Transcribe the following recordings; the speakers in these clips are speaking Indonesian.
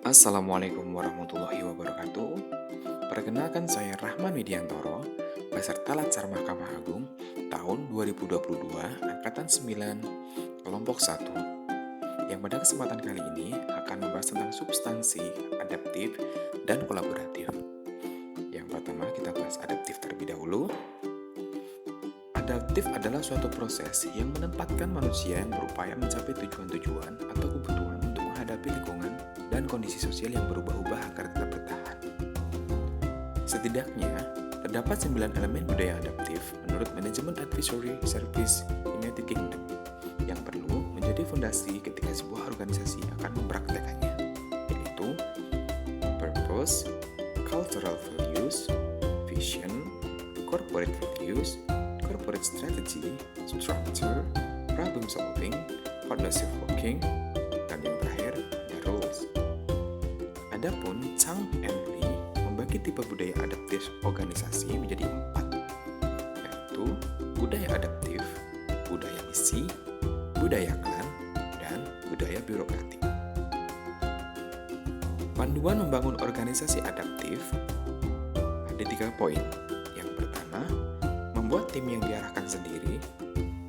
Assalamualaikum warahmatullahi wabarakatuh. Perkenalkan saya Rahman Widiantoro, peserta Latsar Mahkamah Agung tahun 2022 Angkatan 9 Kelompok 1 yang pada kesempatan kali ini akan membahas tentang substansi, adaptif, dan kolaboratif. Yang pertama kita bahas adaptif terlebih dahulu. Adaptif adalah suatu proses yang menempatkan manusia yang berupaya mencapai tujuan-tujuan atau kebutuhan untuk menghadapi lingkungan dan kondisi sosial yang berubah-ubah agar tetap bertahan. Setidaknya, terdapat 9 elemen budaya adaptif menurut Manajemen Advisory Service United Kingdom yang perlu menjadi fondasi ketika sebuah organisasi akan mempraktekannya, yaitu purpose, cultural values, vision, corporate values, corporate strategy, structure, problem solving, partnership working, dan yang terakhir, the rules. Adapun Chang and Lee membagi tipe budaya adaptif organisasi menjadi 4, yaitu budaya adaptif, budaya misi, budaya klan, dan budaya birokratik. Panduan membangun organisasi adaptif ada 3 poin. Yang pertama, membuat tim yang diarahkan sendiri,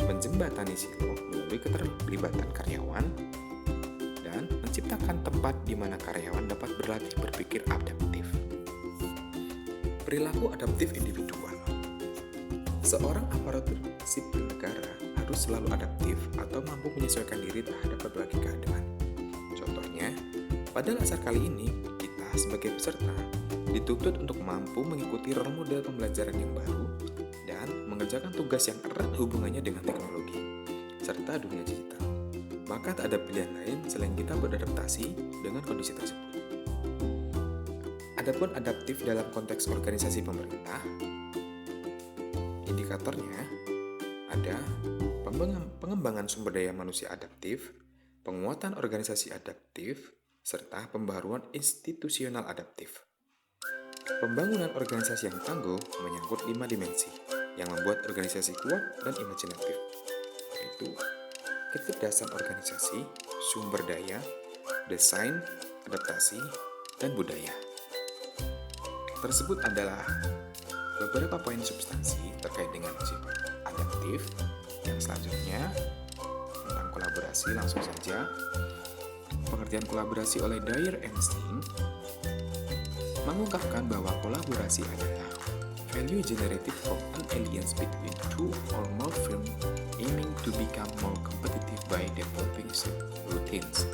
menjembatani silo melalui keterlibatan karyawan, dan menciptakan tempat di mana karyawan dapat berlatih berpikir adaptif. Perilaku adaptif individual. Seorang aparatur sipil negara harus selalu adaptif atau mampu menyesuaikan diri terhadap berbagai keadaan. Contohnya, pada Latsar kali ini, kita sebagai peserta dituntut untuk mampu mengikuti role model pembelajaran yang baru dan mengerjakan tugas yang erat hubungannya dengan teknologi, serta dunia digital. Maka tak ada pilihan lain selain kita beradaptasi dengan kondisi tersebut. Adapun adaptif dalam konteks organisasi pemerintah, indikatornya ada pengembangan sumber daya manusia adaptif, penguatan organisasi adaptif, serta pembaruan institusional adaptif. Pembangunan organisasi yang tangguh menyangkut 5 dimensi yang membuat organisasi kuat dan imajinatif, yaitu kecerdasan organisasi, sumber daya, desain, adaptasi, dan budaya. Tersebut adalah beberapa poin substansi terkait dengan sifat adaptif. Yang selanjutnya tentang kolaborasi, langsung saja. Pengertian kolaborasi oleh Dyer Einstein mengungkapkan bahwa kolaborasi adalah value generated from an alliance between two or more firms aiming to become more competitive by developing routines.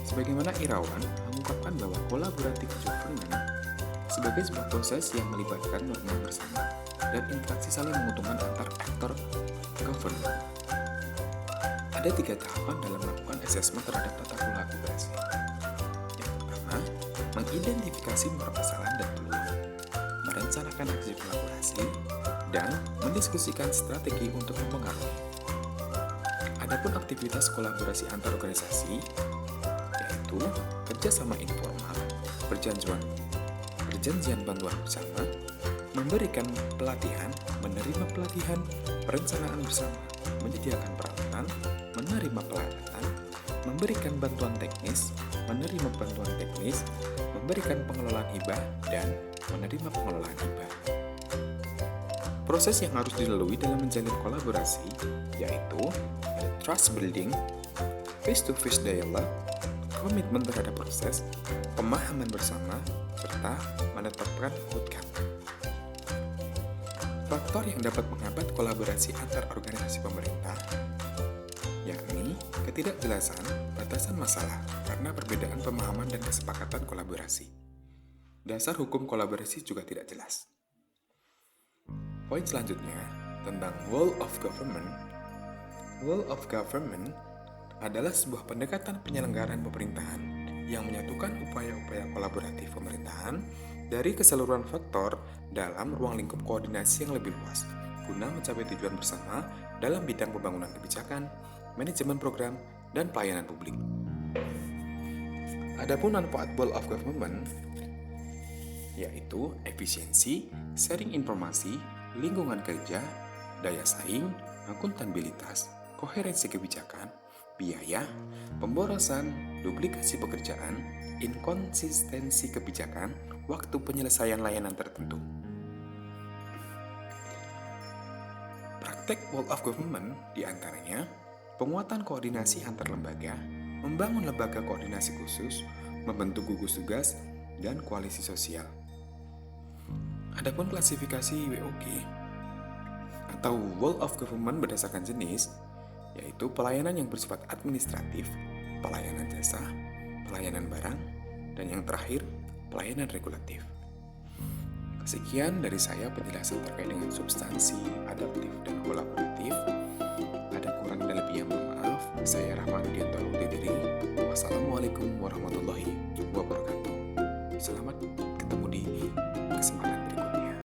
Sebagaimana Irawan mengungkapkan bahwa collaborative governance sebagai sebuah proses yang melibatkan norma bersama dan interaksi saling menguntungkan antar aktor government. Ada 3 tahapan dalam melakukan asesmen terhadap tata kolaborasi. Yang pertama, mengidentifikasi permasalahan dan peluang, merencanakan aksi kolaborasi, dan mendiskusikan strategi untuk mempengaruhi. Adapun aktivitas kolaborasi antar organisasi, yaitu kerjasama informal, perjanjian bantuan bersama, memberikan pelatihan, menerima pelatihan, perencanaan bersama, menyediakan peralatan, menerima peralatan, memberikan bantuan teknis, menerima bantuan teknis, memberikan pengelolaan hibah, dan menerima pengelolaan hibah. Proses yang harus dilalui dalam menjalin kolaborasi yaitu trust building, face-to-face dialogue, komitmen terhadap proses, pemahaman bersama, serta menetapkan outcome. Faktor yang dapat menghambat kolaborasi antar organisasi pemerintah yakni ketidakjelasan batasan masalah karena perbedaan pemahaman dan kesepakatan kolaborasi. Dasar hukum kolaborasi juga tidak jelas. Poin selanjutnya tentang Whole of Government. Whole of Government adalah sebuah pendekatan penyelenggaraan pemerintahan yang menyatukan upaya-upaya kolaboratif pemerintahan dari keseluruhan faktor dalam ruang lingkup koordinasi yang lebih luas guna mencapai tujuan bersama dalam bidang pembangunan kebijakan, manajemen program, dan pelayanan publik. Adapun manfaat Whole of Government yaitu efisiensi, sharing informasi, lingkungan kerja, daya saing, akuntabilitas, koherensi kebijakan, biaya, pemborosan, duplikasi pekerjaan, inkonsistensi kebijakan, waktu penyelesaian layanan tertentu. Praktek world of government diantaranya penguatan koordinasi antar lembaga, membangun lembaga koordinasi khusus, membentuk gugus tugas, dan koalisi sosial. Adapun klasifikasi WOG atau World of Government berdasarkan jenis, yaitu pelayanan yang bersifat administratif, pelayanan jasa, pelayanan barang, dan yang terakhir, pelayanan regulatif. Sekian dari saya penjelasan terkait dengan substansi, adaptif, dan kolaboratif. Ada kurang dan lebih yang mohon maaf. Saya Rahman Dianto undur diri. Wassalamualaikum warahmatullahi wabarakatuh. Selamat ketemu di kesempatan